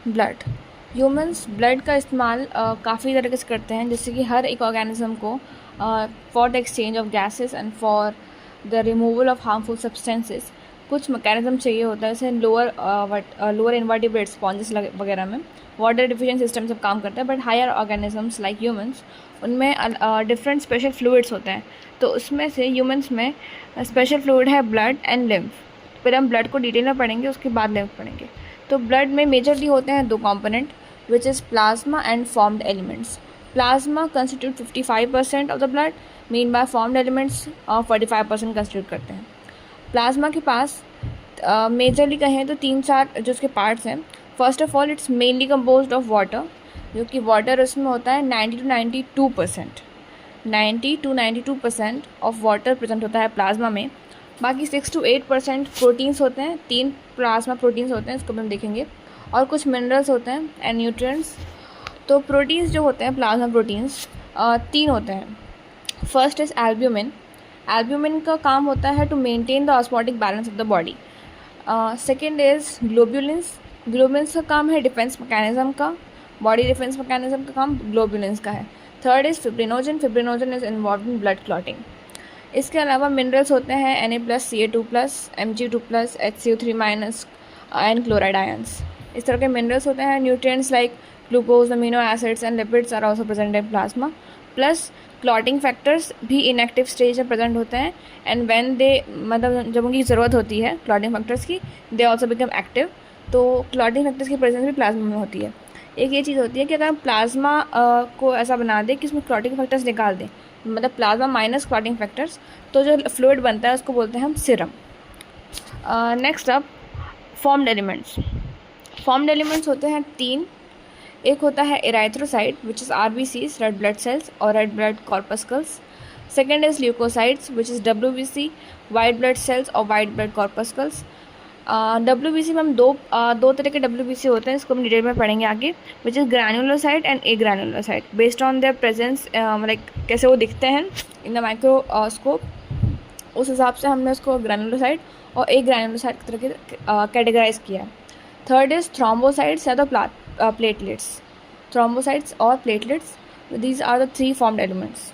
Blood. Humans blood का इस्तेमाल काफ़ी तरीके से करते हैं, जैसे कि हर एक ऑर्गेनिज्म को for the exchange of gases and for the removal of harmful substances कुछ मैकेनिज्म चाहिए होता है, जैसे लोअर इन्वर्टिब्रेट्स स्पॉन्जेस वगैरह में वाटर डिफिशिएंट सिस्टम सब काम करता है। But higher organisms like humans, उनमें डिफरेंट स्पेशल फ्लूइड्स होते हैं। तो उसमें से ह्यूमंस में स्पेशल फ्लूइड है ब्लड एंड लिम्फ। फिर हम ब्लड को डिटेल में पढ़ेंगे, उसके बाद लिम्फ पढ़ेंगे। तो ब्लड में मेजरली होते हैं दो component, which is plasma and formed elements. Plasma constitute 55% of the blood, meanwhile formed elements 45% constitute करते हैं। प्लाज्मा के पास मेजरली कहें तो 3-4 जो उसके पार्ट्स हैं। First of all it's mainly composed of water, जो कि वाटर उसमें होता है 90-92% ऑफ वाटर प्रेजेंट होता है प्लाज्मा में। बाकी 6-8% प्रोटीन्स होते हैं, 3 प्लाज्मा प्रोटीन्स होते हैं, इसको हम देखेंगे। और कुछ मिनरल्स होते हैं एंड न्यूट्रिएंट्स। तो प्रोटीन्स जो होते हैं प्लाज्मा प्रोटीन्स 3 होते हैं। First is albumin. एल्ब्यूमिन का काम होता है to maintain the osmotic balance of the body. Second is globulins. Globulins का काम है डिफेंस मैकेनिज्म का, बॉडी डिफेंस मैकेनिज्म का काम ग्लोब्यूलिन्स का है। Third is fibrinogen. Fibrinogen is involve in blood clotting. इसके अलावा मिनरल्स होते हैं Na+, Ca2+, Mg2+, HCO3- and chloride ions. इस तरह के मिनरल्स होते हैं। Nutrients like glucose, amino acids and lipids are also present in plasma. Plus clotting factors भी इनएक्टिव स्टेज में प्रेजेंट होते हैं, एंड व्हेन दे मतलब जब उनकी ज़रूरत होती है क्लॉटिंग फैक्टर्स की, दे आल्सो बिकम एक्टिव। तो क्लॉटिंग फैक्टर्स की प्रेजेंस भी प्लाज्मा में होती है। एक ये चीज़ होती है कि अगर हम प्लाज्मा को ऐसा बना दें कि इसमें क्लॉटिंग फैक्टर्स निकाल दें, मतलब प्लाज्मा माइनस क्लॉटिंग फैक्टर्स, तो जो फ्लूइड बनता है उसको बोलते हैं हम serum. Next up formed elements. Formed elements होते हैं 3। एक होता है erythrocyte which is RBCs, red blood cells और red blood corpuscles. Second is leucocytes which is WBC, white blood cells और वाइट ब्लड कॉर्पस्कल्स। WBC में हम दो तरह के WBC होते हैं, इसको हम डिटेल में पढ़ेंगे आगे, which is granulocyte and A granulocyte. Based on their presence, like कैसे वो दिखते हैं इन द माइक्रोस्कोप, उस हिसाब से हमने उसको ग्रैनुलोसाइट और ए ग्रैनुलोसाइट की तरह कैटेगराइज किया है। थर्ड इज थ्रोम्बोसाइट्स या तो प्लेटलेट्स। थ्रोम्बोसाइट्स और platelets, these are the 3 formed elements.